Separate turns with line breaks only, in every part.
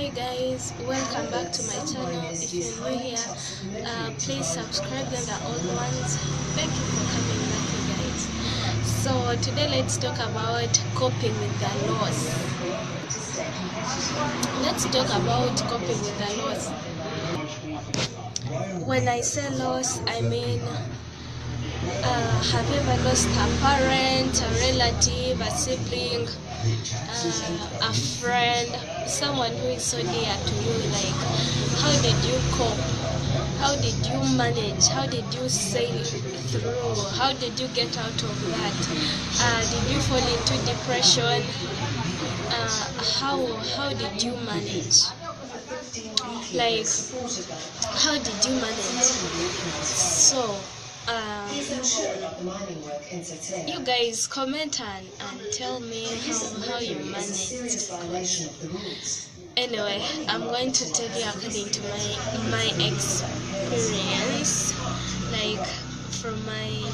Hi guys, welcome back to my channel. If you're new here, please subscribe and the old ones. Thank you for coming back, you guys. So today let's talk about coping with the loss. Let's talk about coping with the loss. When I say loss, I mean have you ever lost a parent, a relative, a sibling, a friend, someone who is so dear to you? Like, how did you cope? How did you manage? How did you sail through? How did you get out of that? Did you fall into depression? How did you manage? Like, how did you manage? So you guys comment and tell me how you managed. Anyway, I'm going to tell you according to my experience, like from my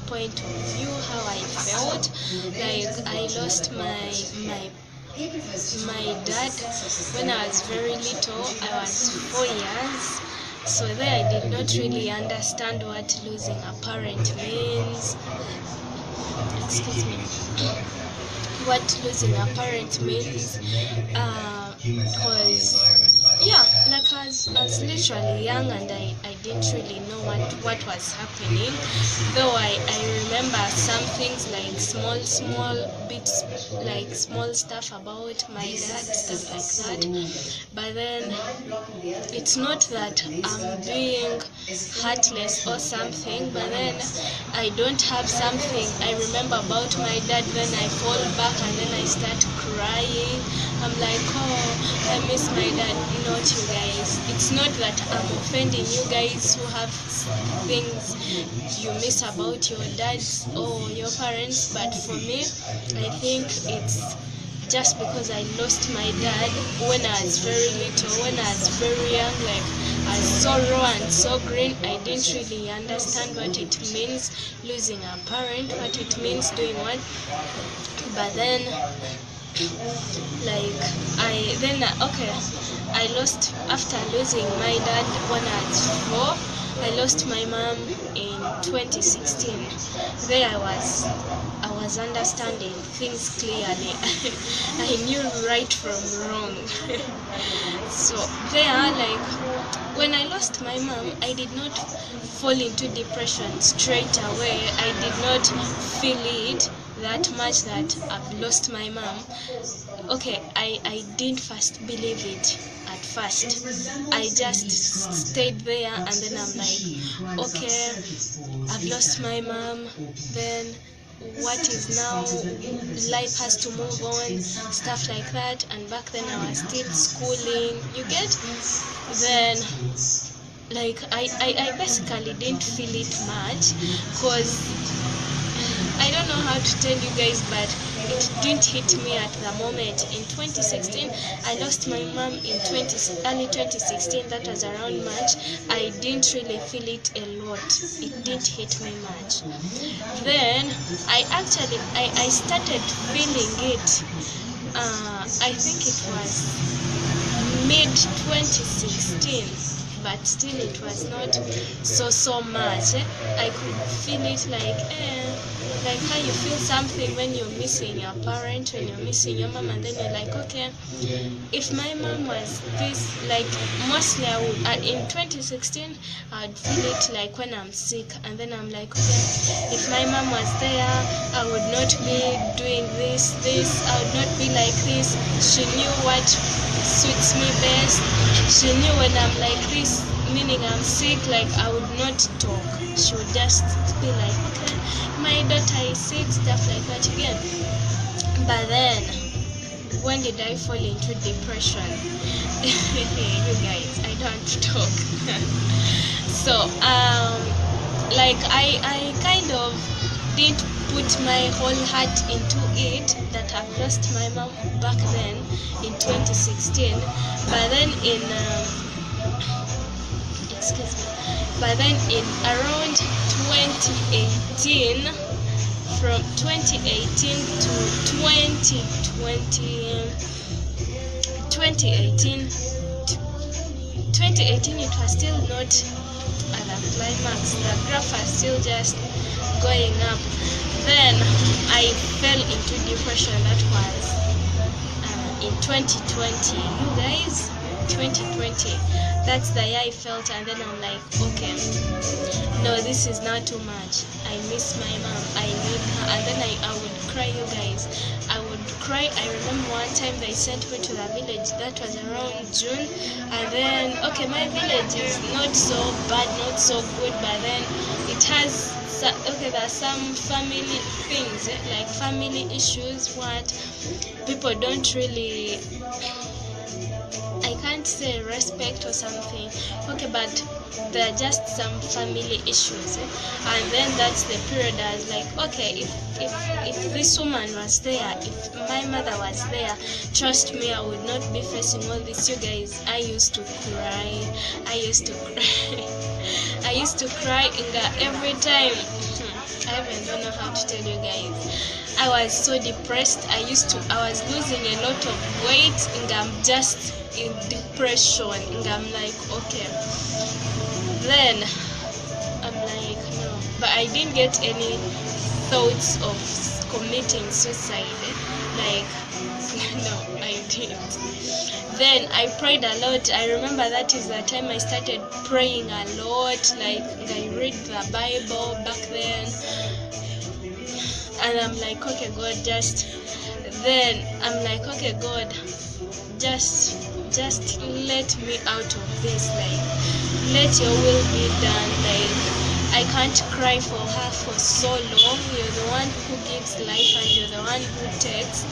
point of view, how I felt. Like, I lost my dad when I was very little. I was 4 years. So there I did not really understand what losing a parent means. Excuse me. What losing a parent means. Because like I was literally young and I didn't really know what was happening. Though I remember some things, like small bits, like small stuff about my dad, stuff like that. But then it's not that I'm being heartless or something, but then I don't have something I remember about my dad, then I fall back and then I start crying. I'm like, oh, I miss my dad. Not you guys. It's not that I'm offending you guys who have things you miss about your dads or your parents, but for me, I think it's just because I lost my dad when I was very little, when I was very young. Like, I was so raw and so green, I didn't really understand what it means losing a parent, what it means doing what. But then, like, I lost, after losing my dad when I was 4, I lost my mom in 2016. There I was understanding things clearly. I knew right from wrong. So there, like, when I lost my mom, I did not fall into depression straight away. I did not feel it that much that I've lost my mom. Okay, I didn't first believe it at first. I just stayed there and then I'm like, okay, I've lost my mom, then what is now? Life has to move on, stuff like that. And back then I was still schooling, you get? Then, like, I basically didn't feel it much, because I don't know how to tell you guys, but it didn't hit me at the moment. In 2016, I lost my mom in early 2016. That was around March. I didn't really feel it a lot. It didn't hit me much. Then I started feeling it. I think it was mid 2016. But still it was not so much. I could feel it, like how you feel something when you're missing your parent, when you're missing your mom, and then you're like, okay, if my mom was this, like, mostly I would, in 2016 I'd feel it like when I'm sick, and then I'm like, okay, if my mom was there, I would not be doing this, I would not be like this. She knew what suits me best. She knew when I'm like this, meaning I'm sick, like, I would not talk. She would just be like, okay, my daughter is sick, stuff like that again. But then, when did I fall into depression? You guys, I don't talk. So, like, I kind of didn't put my whole heart into it, that I've lost my mom back then in 2016. But then in around 2018, from 2018 to 2020, 2018 it was still not at the climax. The graph was still just going up. Then I fell into depression. That was in 2020. You guys, 2020. That's the year I felt, and then I'm like, okay, no, this is not too much. I miss my mom. I need her. And then I would cry, you guys. I would cry. I remember one time they sent me to the village. That was around June. And then, okay, my village is not so bad, not so good, but then it has, okay, there's some family things, like family issues, what people don't really, I can't say respect or something, okay, but there are just some family issues, and then that's the period I was like, okay, if this woman was there, if my mother was there, trust me, I would not be facing all this. You guys, I used to cry I used to cry every time. I even don't know how to tell you guys. I was so depressed. I was losing a lot of weight, and I'm just in depression, and I'm like, okay. Then I'm like, no, but I didn't get any thoughts of committing suicide. Like, no, I didn't. Then I prayed a lot. I remember that is the time I started praying a lot. Like, I read the Bible back then, and I'm like, okay, God, then I'm like, okay, God, just let me out of this, like, let your will be done. Like, I can't cry for her for so long. You're the one who gives life, and you're the one who takes.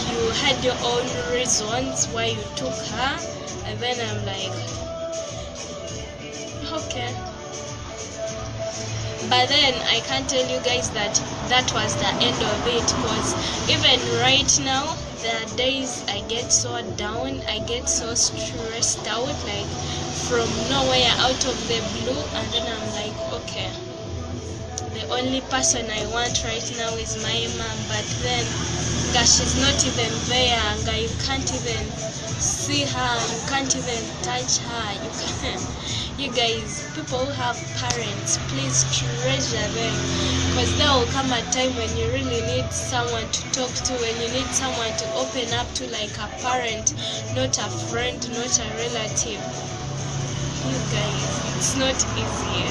You had your own reasons why you took her. And then I'm like, okay. But then I can't tell you guys that was the end of it, because even right now there are days I get so down, I get so stressed out, like from nowhere, out of the blue, and then I'm like, okay, the only person I want right now is my mom, but then gosh, she's not even there, and you can't even see her, you can't even touch her, you can't. You guys, people who have parents, please treasure them, because there will come a time when you really need someone to talk to, when you need someone to open up to, like a parent, not a friend, not a relative. You guys, it's not easy.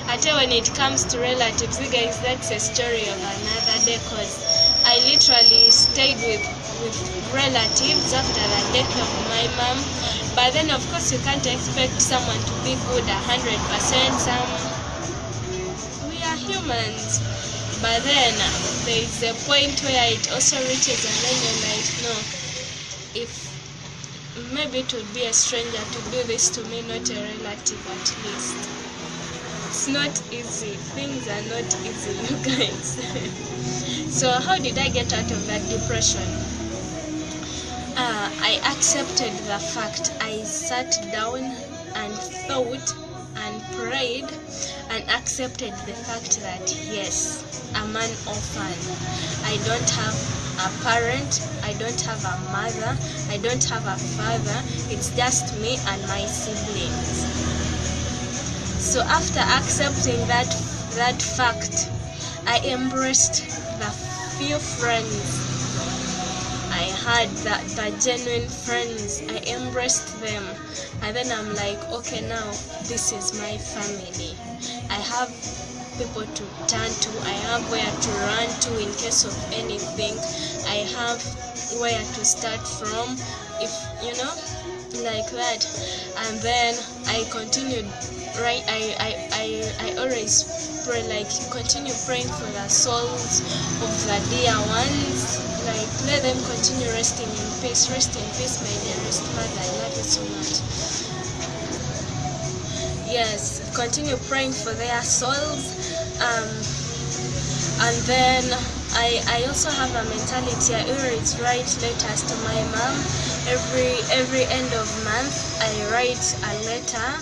I tell you, when it comes to relatives, you guys, that's a story of another day, because I literally stayed with relatives after the death of my mom. But then, of course, you can't expect someone to be good 100%. We are humans. But then there is a point where it also reaches, and then you're like, no, if maybe it would be a stranger to do this to me, not a relative at least. It's not easy. Things are not easy, you guys. So how did I get out of that depression? I accepted the fact. I sat down and thought and prayed and accepted the fact that yes, I'm an orphan. I don't have a parent, I don't have a mother, I don't have a father. It's just me and my siblings. So after accepting that fact, I embraced the few friends I had, the genuine friends. I embraced them, and then I'm like, okay, now this is my family. I have people to turn to, I have where to run to in case of anything, I have where to start from, if you know, like that. And then I continued, right? I always pray, like, continue praying for the souls of the dear ones. Like, let them continue resting in peace. Rest in peace, my dearest mother. I love you so much. Yes, continue praying for their souls. And then I also have a mentality. I always write letters to my mom. Every end of month, I write a letter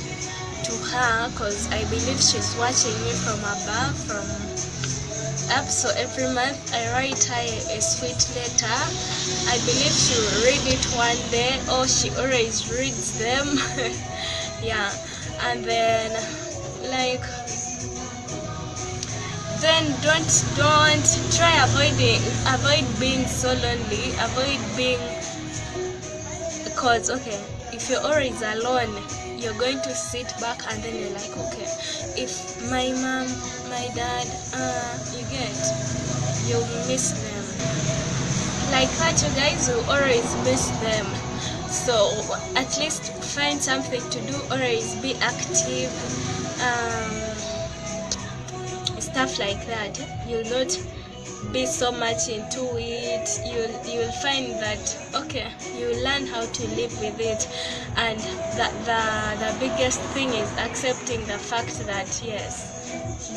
to her, because I believe she's watching me from above, up, so every month I write her a sweet letter. I believe she will read it one day, or she always reads them. Yeah, and then like don't try avoid being so lonely, avoid being, because okay, if you're always alone, you're going to sit back and then you're like, okay, if my mom, my dad, you'll miss them like that. You guys will always miss them, so at least find something to do, always be active, stuff like that. You'll not be so much into it. You'll find that okay, you learn how to live with it, and the biggest thing is accepting the fact that yes,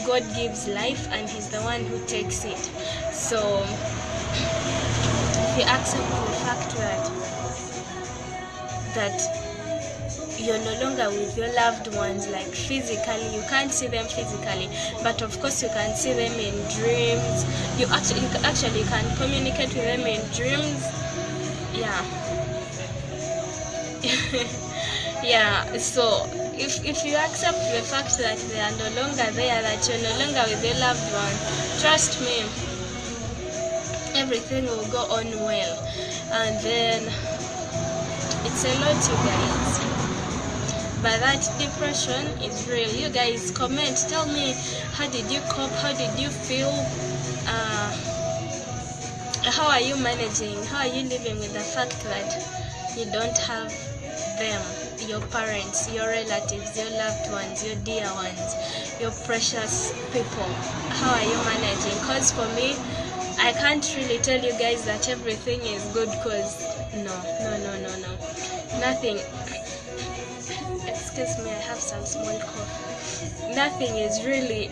God gives life and He's the one who takes it. So if you accept the fact that you're no longer with your loved ones, like physically, you can't see them physically, but of course you can see them in dreams. You actually can communicate with them in dreams. Yeah. Yeah, so if you accept the fact that they are no longer there, that you're no longer with your loved one, trust me, everything will go on well. And then it's a lot, you guys. But that depression is real. You guys comment, tell me, how did you cope, how did you feel, how are you managing, how are you living with the fact that you don't have them, your parents, your relatives, your loved ones, your dear ones, your precious people. How are you managing? Because for me, I can't really tell you guys that everything is good, because no, nothing. Excuse me, I have some small cough. Nothing is really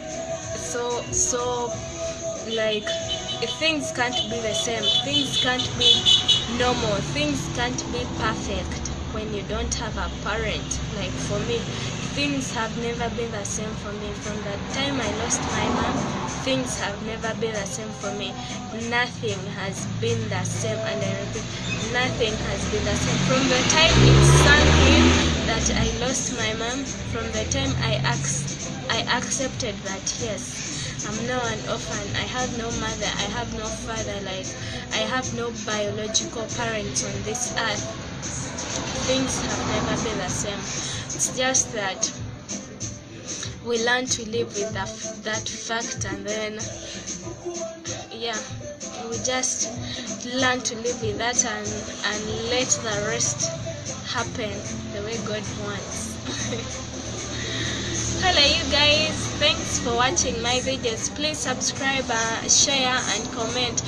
so like, if things can't be the same, things can't be normal, things can't be perfect when you don't have a parent. Like for me, things have never been the same for me. From the time I lost my mom, things have never been the same for me. Nothing has been the same, and I repeat, nothing has been the same. From the time it sank in that I lost my mom, from the time I accepted that yes, I'm now an orphan, I have no mother, I have no father, like I have no biological parents on this earth, things have never been the same. It's just that we learn to live with that fact, and then yeah, we just learn to live with that and let the rest happen the way God wants. Hello you guys, thanks for watching my videos. Please subscribe, share and comment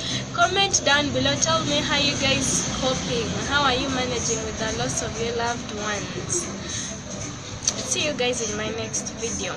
down below. Tell me how you guys coping, how are you managing with the loss of your loved ones. See you guys in my next video.